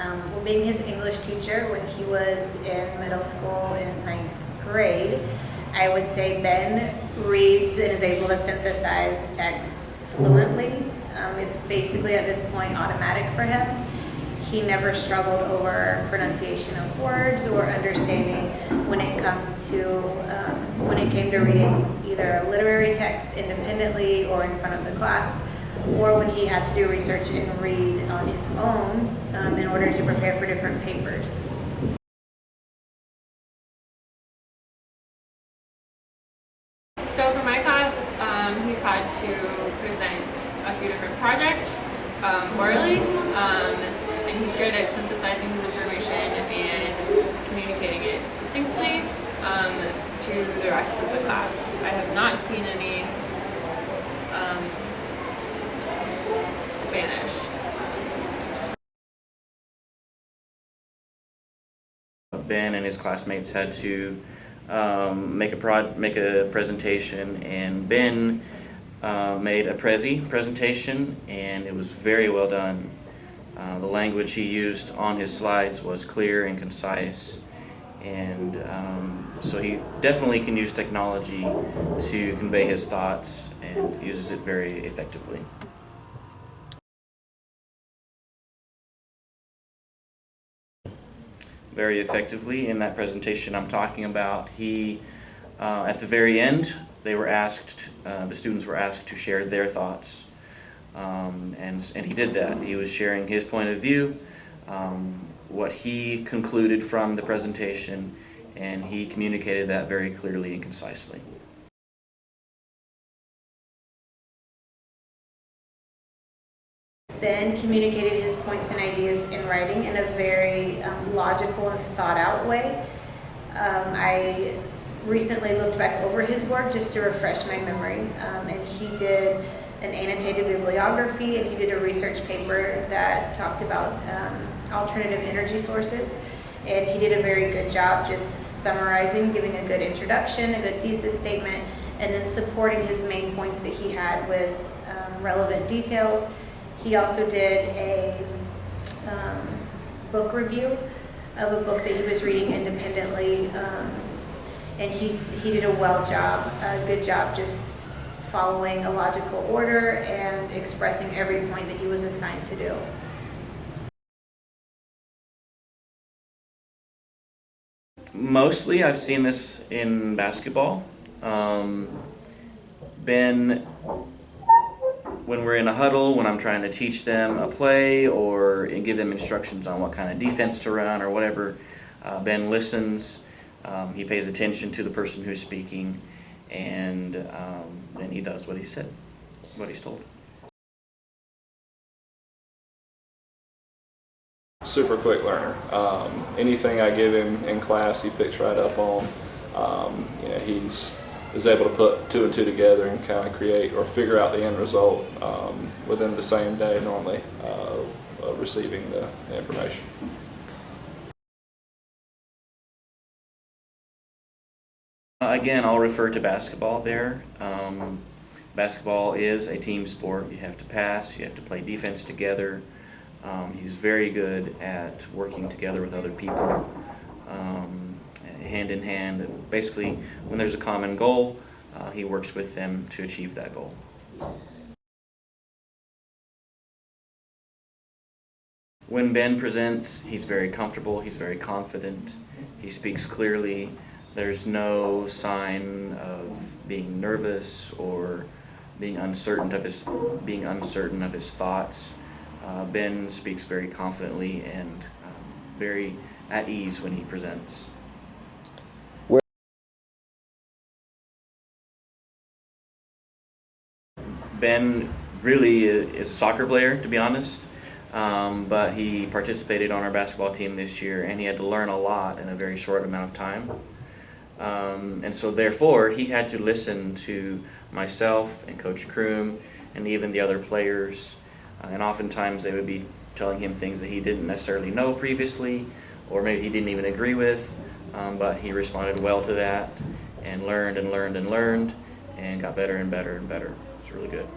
Well, being his English teacher when he was in middle school in ninth grade, I would say Ben reads and is able to synthesize text fluently. It's basically at this point automatic for him. He never struggled over pronunciation of words or understanding when it came to reading either a literary text independently or in front of the class, or when he had to do research and read on his own in order to prepare for different papers. So for my class, he's had to present a few different projects orally, and he's good at synthesizing his information and communicating it succinctly to the rest of the class. I have not seen any Spanish. Ben and his classmates had to make a presentation, and Ben made a presentation, and it was very well done. The language he used on his slides was clear and concise, and so he definitely can use technology to convey his thoughts and uses it very effectively. Very effectively in that presentation I'm talking about. He, at the very end, the students were asked to share their thoughts, and he did that. He was sharing his point of view, what he concluded from the presentation, and he communicated that very clearly and concisely. Ben communicated his points and ideas in writing in a very logical and thought-out way. I recently looked back over his work just to refresh my memory, and he did an annotated bibliography, and he did a research paper that talked about alternative energy sources, and he did a very good job just summarizing, giving a good introduction, a good thesis statement, and then supporting his main points that he had with relevant details. He also did a book review of a book that he was reading independently, and he did a good job just following a logical order and expressing every point that he was assigned to do. Mostly I've seen this in basketball. Ben, when we're in a huddle, when I'm trying to teach them a play or give them instructions on what kind of defense to run or whatever, Ben listens, he pays attention to the person who's speaking, and then he does what he said, what he's told. Super quick learner. Anything I give him in class, he picks right up on. He's able to put two and two together and kind of create or figure out the end result within the same day normally of receiving the information. Again, I'll refer to basketball there. Basketball is a team sport. You have to pass, you have to play defense together. He's very good at working together with other people, hand in hand. Basically, when there's a common goal, he works with them to achieve that goal. When Ben presents, he's very comfortable, he's very confident, he speaks clearly. There's no sign of being nervous or being uncertain of his thoughts. Ben speaks very confidently and very at ease when he presents. Ben really is a soccer player, to be honest, but he participated on our basketball team this year, and he had to learn a lot in a very short amount of time. And so therefore he had to listen to myself and Coach Kroom and even the other players, and oftentimes they would be telling him things that he didn't necessarily know previously, or maybe he didn't even agree with, but he responded well to that and learned and learned and learned and got better and better and better. It's really good.